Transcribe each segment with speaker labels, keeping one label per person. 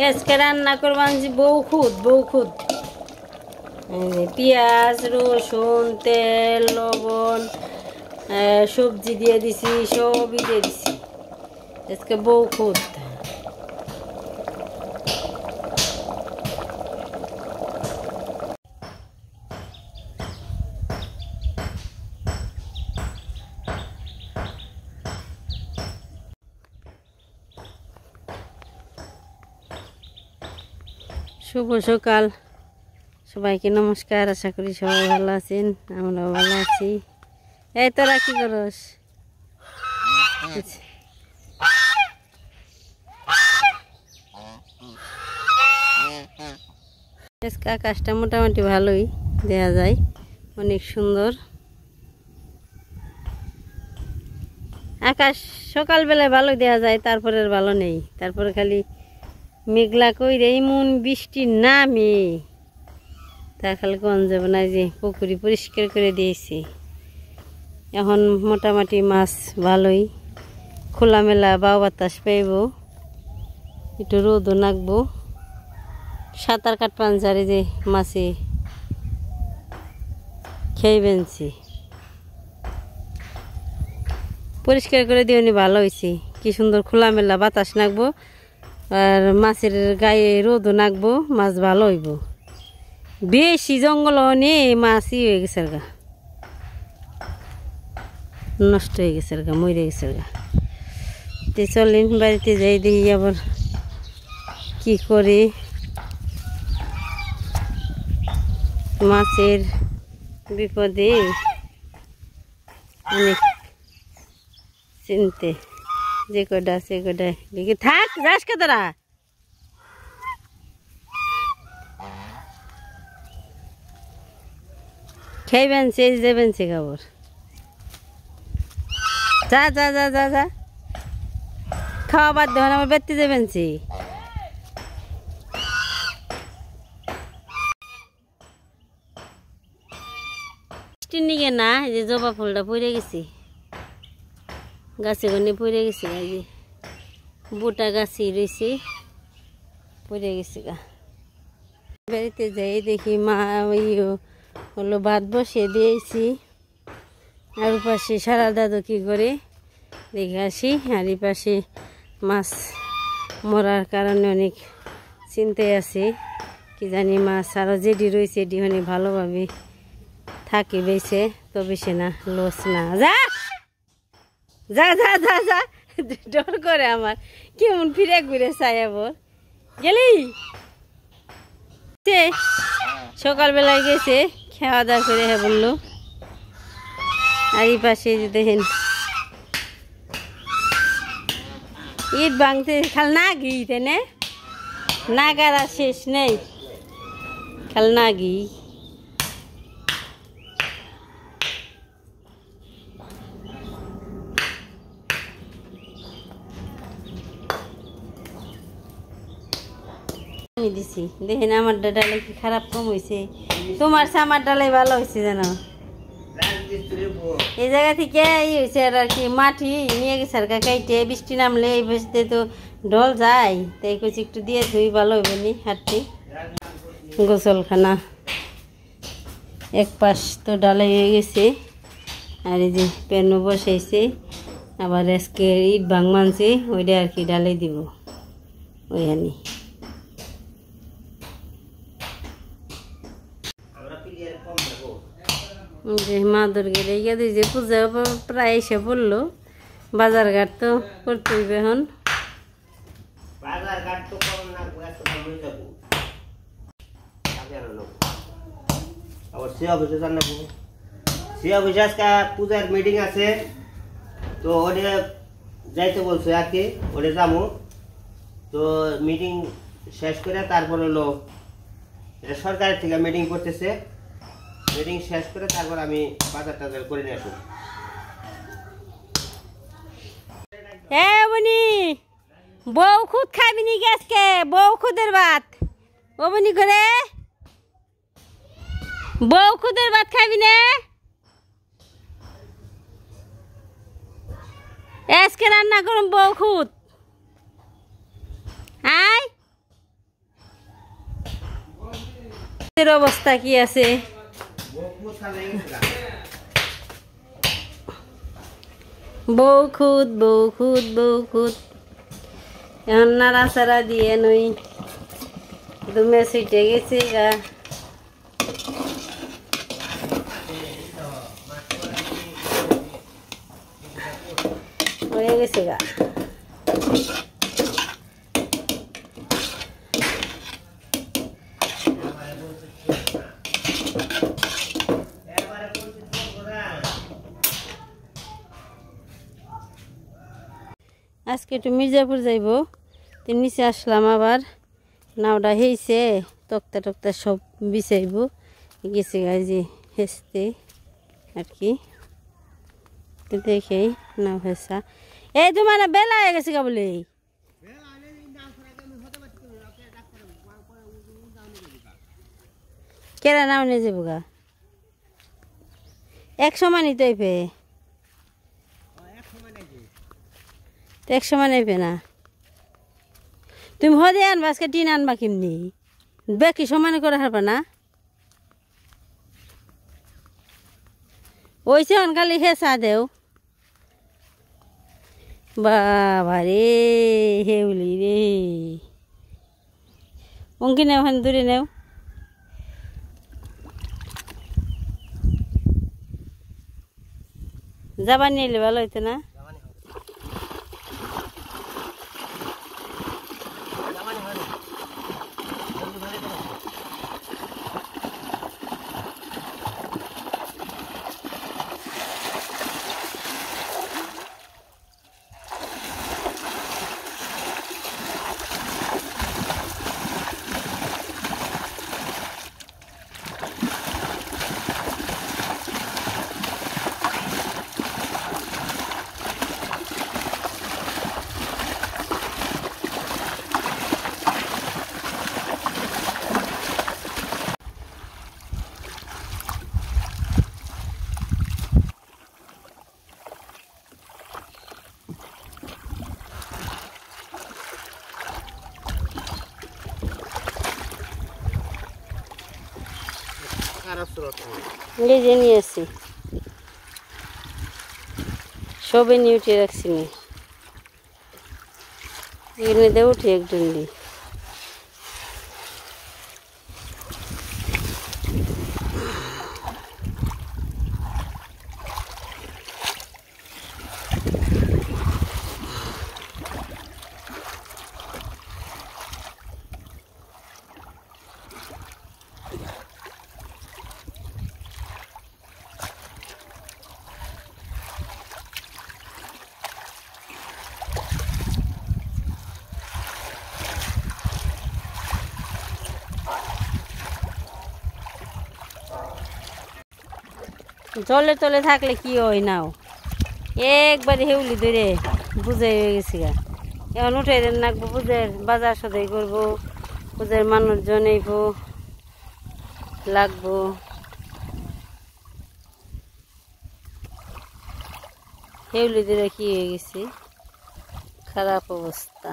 Speaker 1: আজকে রান্না করবান যে বউ খুদ পেঁয়াজ রসুন তেল লবণ সবজি দিয়ে দিছি, সবই দিয়ে দিছি। আজকে বউ খুদ। শুভ সকাল, সবাইকে নমস্কার। আশা করি সবাই ভালো আছেন, আমরাও ভালো আছি। এই তোরা কি করস? আজকে আকাশটা মোটামুটি ভালোই দেখা যায়, অনেক সুন্দর আকাশ। সকালবেলায় ভালোই দেখা যায়, তারপরে ভালো নেই। তারপরে খালি মেঘলা কইরে এমন বৃষ্টি নামে, তা খালি কোন যাবে না। যে পুকুরি পরিষ্কার করে দিয়েছি, এখন মোটামুটি মাছ ভালোই খোলামেলা বাউ বাতাস পাইব, একটু রোদও নাকবো। সাঁতার কাটপান যারে যে মাছে খেয়ে বেনছি, পরিষ্কার করে দিয়ে ভালো হয়েছে। কি সুন্দর খোলামেলা বাতাস নাকবো, আর মাছের গায়ে রোদও নাকবো, মাছ ভালো হইব। বেশি জঙ্গল নিয়ে মাছই হয়ে গেছে গা, নষ্ট হয়ে গেছে গা, মরে গেছে গা। তে চলেন বাড়িতে যাই, দেখি আবার কি করে। মাছের বিপদে অনেক চিনতে, যে কটা সে কটায় লিখে থাক। যাস কে তোরা? খাইবেন সে যাবেন সে খবর। যা যা যা যা যা, খাওয়া বাদ দেবেন, আমার বেড়তে যাবেন সে। বৃষ্টির নিগে না, এই যে জবা ফুলটা পড়ে গেছি, গাছে গনে পড়ে গেছে। এই যে বুটা গাছি রয়েছে, পড়ে গেছে গা। বাড়িতে যাই দেখি মা ওই হলো ভাত বসিয়ে দিয়েছি, আর পাশে সারা দাদু কি করে দেখে আসি। আর এই পাশে মাছ মরার কারণে অনেক চিন্তায় আছে, কি জানি মাছ আরও যেটি রয়েছে এটি অনেক ভালোভাবে থাকে বেছে, তবে সে না লস না। যা যা যা যা যা, ডর করে আমার, কেমন ফিরে ঘুরে চাই আবার। গেলি সকালবেলায় গেছে, খাওয়া দাওয়া করে হ্যাঁ বললো। আর এই পাশে যে দেখেন ইট ভাঙতে খাল না গি, তেনে নাগার আর শেষ নেই, খাল না গি। দিছি দেখেন আমার ডালে কি খারাপ কম হয়েছে, তোমার আমার ডালাই ভালো হয়েছে জানো। এই জায়গা থেকে ই হয়েছে আর কি, মাটি নিয়ে গেছে আর কাইটে, বৃষ্টি নামলে এই বসতে তো ঢল যায়, তাই কিছু একটু দিয়ে ধুই ভালো হইবে নি হাঁটতে। গোসলখানা এক পাশ তো ডালাই হয়ে গেছে, আর এই যে প্যানও বসাইছে, আবার আজকে ইট ভাঙ মানছে, ওইটা আর কি ডালাই দিব ওইখানে। মা দুর্গের এই গেছে যে পূজা প্রায় এসে পড়লো, বাজার ঘাট তো করতে হইবে এখন।
Speaker 2: পূজার মিটিং আছে, তো ওটা যাইতে বলছে আর কি, ওটা যাবো। তো মিটিং শেষ করে তারপর হলো সরকারের থেকে মিটিং করতেছে, মিটিং শেষ করে তারপর আমি বাজার টাজার করে নিয়ে আসবো।
Speaker 1: হ্যাঁ বনি, বউ খুদ খাবি নি আজকে? বউ খুদের ভাত ও বনি করে, বউ খুদের ভাত খাবি না আজকে? রান্না করুন বউ খুদ। আয় এর অবস্থা কি আছে বউ খুদ এখন নাড়াচাড়া দিয়ে নই দুমে ছুটে গেছে গা হয়ে গেছে গা আজকে একটু মির্জাপুর যাইব তো নিচে আসলাম আবার নাওটা হয়েছে তক্তা টক্তা সব বিছাইব গেছে গাছে হেসতে আর কি তো দেখেই নাও হেসা এই তোমার বেলা হয়ে গেছে গা বলে কেরা নাও নিয়ে যাবো গা এক সময় নিতে হইবে এক সময় নেবে না তুমি হদে আনবা আজকে টিন আনবা কেমনি বেকি সমান করে হারবা না ওইসে খালি হেসা দেও বাবা রে হেউলি রে অঙ্কি নেও হান দূরে নেও যাবা নিলে ভালো হইতো না নিজে নিয়ে আসি সবে নিয়ে উঠে রাখছি এনে দিয়ে উঠি একজন দিয়ে জলে তলে থাকলে কি হয় নাও একবারে হেউলি ধরে বুঝাই হয়ে গেছি গা এখন উঠে নাকবো বুঝে বাজার সদাই করবো বুঝের মানুষজন এইব লাগবো হেউলি ধরে কি হয়ে গেছি খারাপ অবস্থা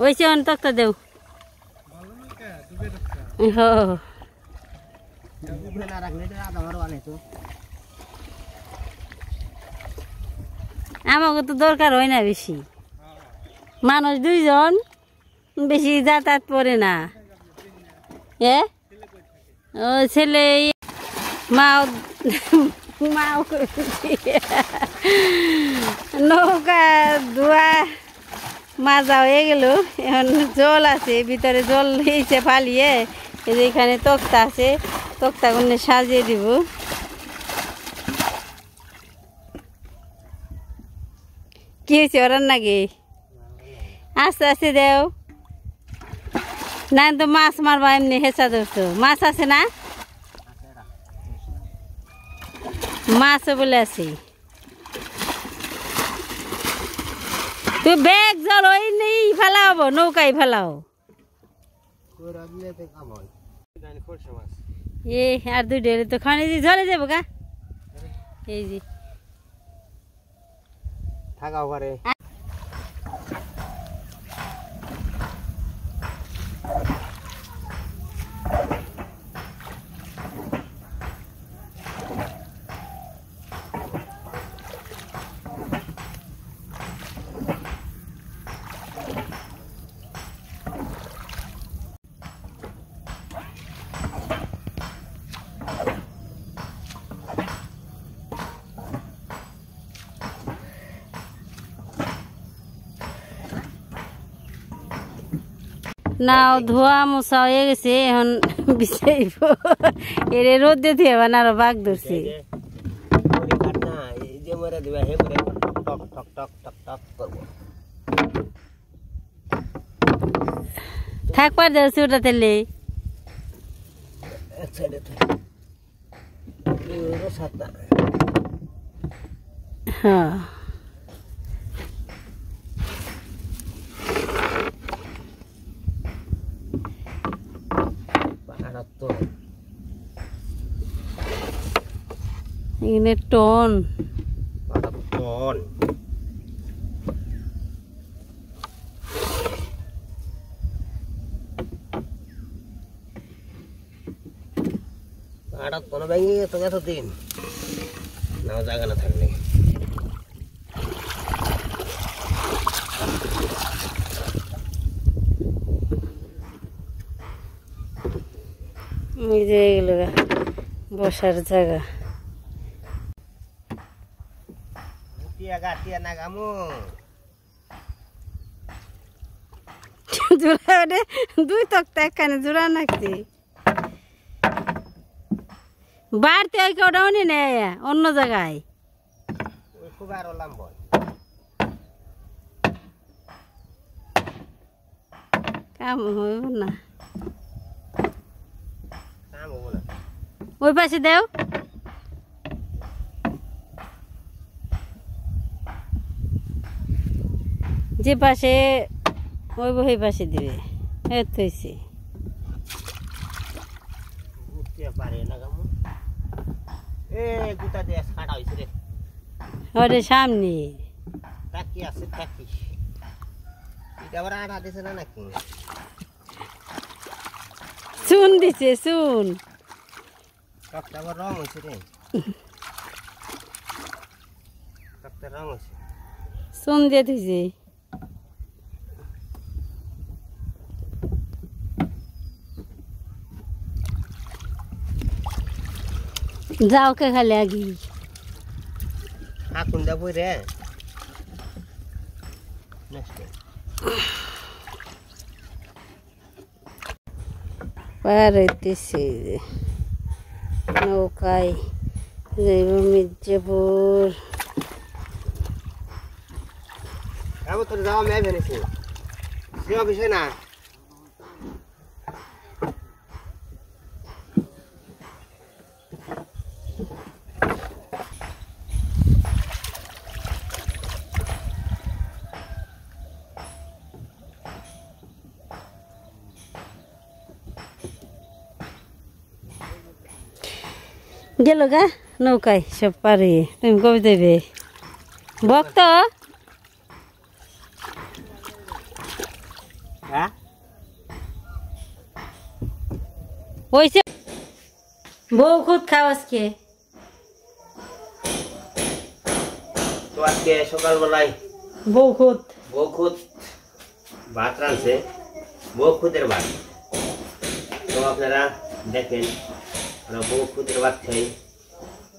Speaker 1: ওইসে তক্তা দেও আমাকে তো দরকার হয় না বেশি মানুষ দুইজন বেশি যাতায়াত পড়ে না ও ছেলে মাও মাও নৌকা ধোয়া মাজা হয়ে গেল এখন জল আছে ভিতরে জল হয়েছে ফালিয়ে এখানে তক্তা আছে তক্তা করে সাজিয়ে দিব কি হয়েছে ওরার নাকি আস্তে আস্তে দেও না তো মাছ মারবা এমনি হেঁচা ধরছো মাছ আছে না মাছও বলে আছে তুই ব্যাগ জল ওই নেই ফেলাবো নৌকায় ফেলাও এ আর দুই ডেলে তো খানি দিয়ে জলে যাবো গা এই যে
Speaker 2: থাকাও পারে
Speaker 1: নাও ধোয়া মোছা হয়ে গেছে এখন বিছাইব এরে রোদ দিতে হবে না আরো বাঘ ধরছে থাকবার দেওয়া ওটা তেলে হ্যাঁ এখানে টন
Speaker 2: টন আড়াত কোনো ব্যাঙি তো এতদিন নাও জায়গা না থাকলে
Speaker 1: এই যে এগুলো বসার জায়গা জোড়া দুই তক্তা একখানে জোড়া নাকছি বাড়তে ওই কেউটাও নি নেয় অন্য জায়গায় কাম হইব না ওই পাশে দেও যে পাশে ওই ওই পাশে দিবে হয়েছে ওরে সামনে চুন দিছে চুন
Speaker 2: রং হয়েছে রে রং হয়েছে
Speaker 1: চুন দিয়ে দিছে যাও কে খালি আগে
Speaker 2: আকুন যাবো রে
Speaker 1: পার হইতেছে নৌকায় যাইব মির্জাপুর
Speaker 2: তোর যাওয়া মেয়ে ভেনেছি সে অফিসে না
Speaker 1: গেল গা নৌকায় সব পারে তুমি কবে দেবে ভক্ত হয়েছে বউ খুদ খাও আজকে
Speaker 2: তো আজকে সকালবেলায়
Speaker 1: বউ
Speaker 2: খুদ ভাত রাঁধছে বউ খুদের ভাত তো আপনারা দেখেন আমরা বউ খুদের ভাত খাই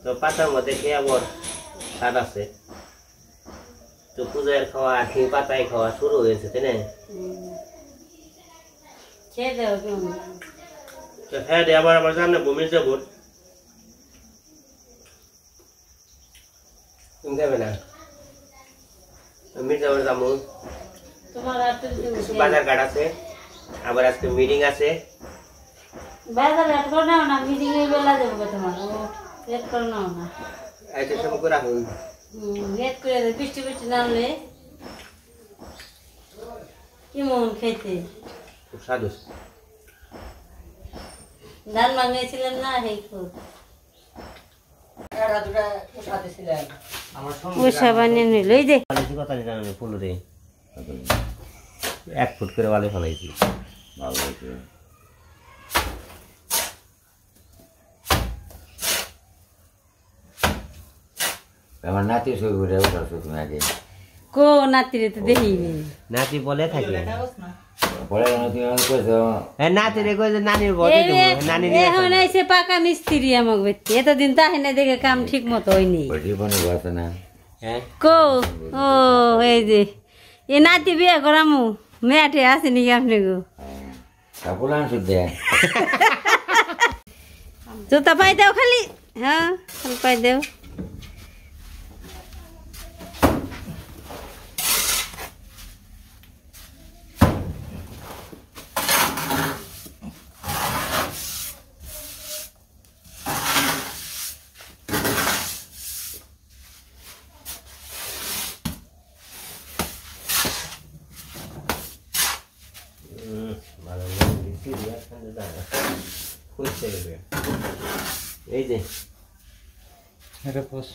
Speaker 2: তো পাতার মধ্যে খেয়ে আবার স্বাদ আছে তো পূজার খাওয়া আর পাতায় খাওয়া শুরু হয়েছে তাই না তো হ্যাঁ রে আবার আমার সামনে বমির যাবো তুমি যাবে না মির্জাপুর যাবো বাজার ঘাট আছে আবার আজকে মিটিং আছে
Speaker 1: বাজার ঘাট করে নাও না মিটিং এর বেলা যাবো তোমার লেট করে নাও না
Speaker 2: আইতে সব করে রাখুন
Speaker 1: লেট করে বৃষ্টি নামলে কেমন খেতে
Speaker 2: খুব স্বাদ
Speaker 1: ধান মাঙাইছিলেন না সেই খুব পোষা বানিয়ে নিল এই যে
Speaker 2: কথা জানি ফুল রে 1 ফুট করে বালি ফেলাইছি ভালো হয়েছে
Speaker 3: আমার নাতি সই করে উঠাচ্ছ তুমি আগে
Speaker 1: কো নাতিরে তো দেখিনি
Speaker 2: নাতি বলে থাকে
Speaker 3: পরে তুমি আমাকে কইছো
Speaker 2: হ্যাঁ নাতি রে কইছে নানির বলে দেবো নানি
Speaker 1: এখন এসে পাকা মিস্ত্রি আমাক ব্যক্তি এতদিন তাহে না দেখে কাম ঠিক মতো হয়নি
Speaker 3: জীবনে বসে না
Speaker 2: হ্যাঁ
Speaker 1: কো ও এই যে এ নাতি বিয়ে করামু মেয়েটে আসেনি কি আপনি গো
Speaker 3: কাপড় আনছো দে
Speaker 1: জুতা পাই দাও খালি হ্যাঁ খালি পাই দাও
Speaker 2: এই যে
Speaker 3: এটা পোস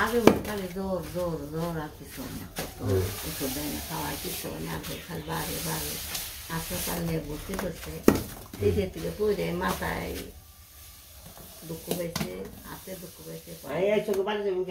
Speaker 1: আগে খালি জোর জোর জোর আর কিছু না কিছু দেয় না খাওয়াই কিছু না খালি বাড়ে বাড়ে হাসপাতাল নিয়ে ভর্তি করছে দিদির থেকে পড়ে মাথায় দুঃখ পেয়েছে হাতে দুঃখ পেয়েছে
Speaker 2: এই চোখ বাড়ি যাবেন